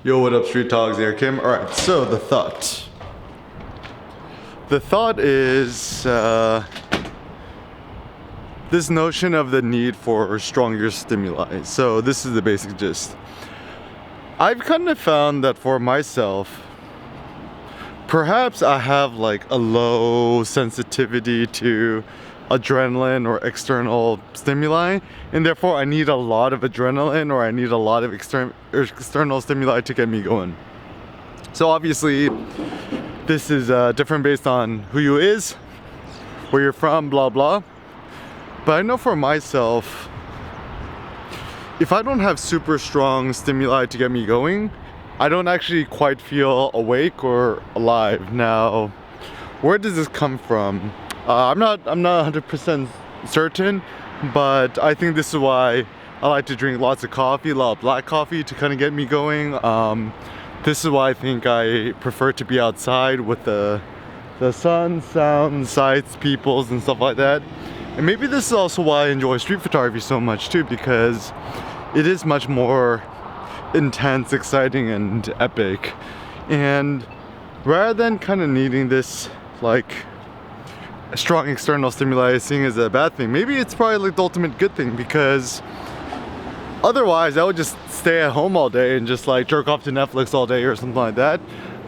Yo, what up, Street Talks here, Kim? Alright, so the thought. The thought is this notion of the need for stronger stimuli. So this is the basic gist. I've kind of found that for myself, perhaps I have like a low sensitivity to adrenaline or external stimuli, and therefore I need a lot of adrenaline or I need a lot of external stimuli to get me going. So obviously this is different based on who you is, where you're from, blah blah. But I know for myself, if I don't have super strong stimuli to get me going, I don't actually quite feel awake or alive. Now, where does this come from? I'm not 100% certain, but I think this is why I like to drink lots of coffee, a lot of black coffee to kind of get me going. This is why I think I prefer to be outside with the sun, sound, sights, peoples, and stuff like that. And maybe this is also why I enjoy street photography so much too, because it is much more intense, exciting, and epic. And rather than kind of needing this like strong external stimuli, seeing as a bad thing, maybe it's probably like the ultimate good thing, because otherwise I would just stay at home all day and just like jerk off to Netflix all day or something like that.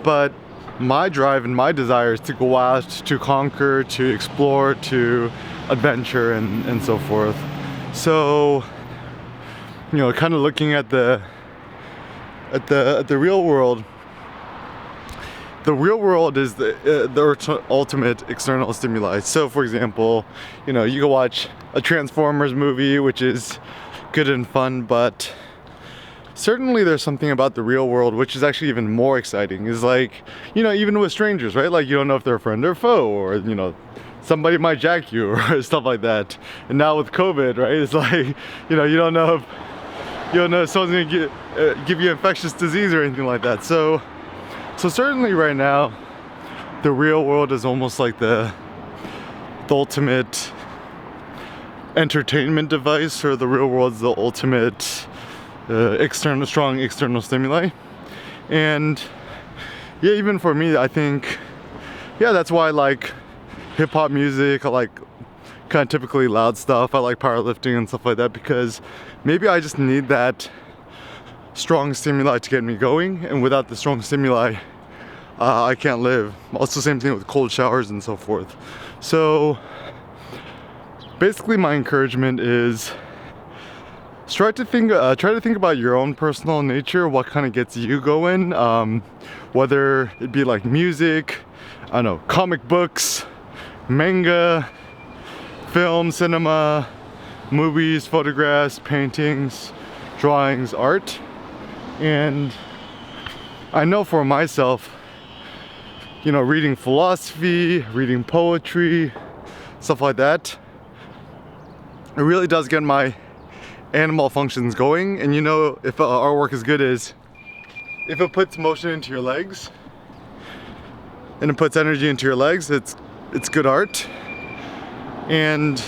But my drive and my desire is to go out, to conquer, to explore, to adventure, and so forth. So, you know, kind of looking at the real world. The real world is the ultimate external stimuli. So for example, you know, you can watch a Transformers movie, which is good and fun, but certainly there's something about the real world which is actually even more exciting. Is like, you know, even with strangers, right? Like, you don't know if they're a friend or foe, or, you know, somebody might jack you or stuff like that. And now with COVID, right, it's like, you know, you don't know if someone's gonna give you infectious disease or anything like that. So certainly right now, the real world is almost like the ultimate entertainment device, or the real world is the ultimate strong external stimuli. And yeah, even for me, I think, yeah, that's why I like hip-hop music. I like kind of typically loud stuff. I like powerlifting and stuff like that, because maybe I just need that strong stimuli to get me going, and without the strong stimuli I can't live. Also same thing with cold showers and so forth. So basically my encouragement is try to think about your own personal nature, what kind of gets you going, whether it be like music, I don't know, comic books, manga, film, cinema, movies, photographs, paintings, drawings, art. And I know for myself, you know, reading philosophy, reading poetry, stuff like that, it really does get my animal functions going. And you know, if artwork is good, is if it puts motion into your legs and it puts energy into your legs, it's good art. And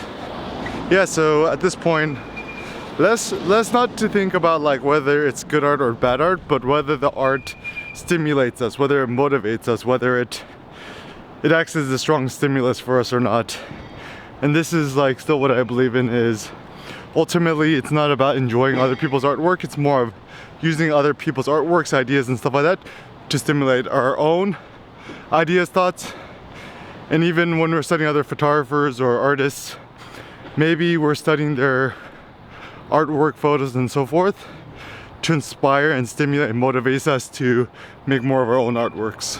yeah, so at this point, let's not to think about like whether it's good art or bad art, but whether the art stimulates us, whether it motivates us, whether it acts as a strong stimulus for us or not. And this is like still what I believe in, is ultimately it's not about enjoying other people's artwork, it's more of using other people's artworks, ideas, and stuff like that to stimulate our own ideas, thoughts. And even when we're studying other photographers or artists, maybe we're studying their artwork, photos, and so forth to inspire and stimulate and motivate us to make more of our own artworks.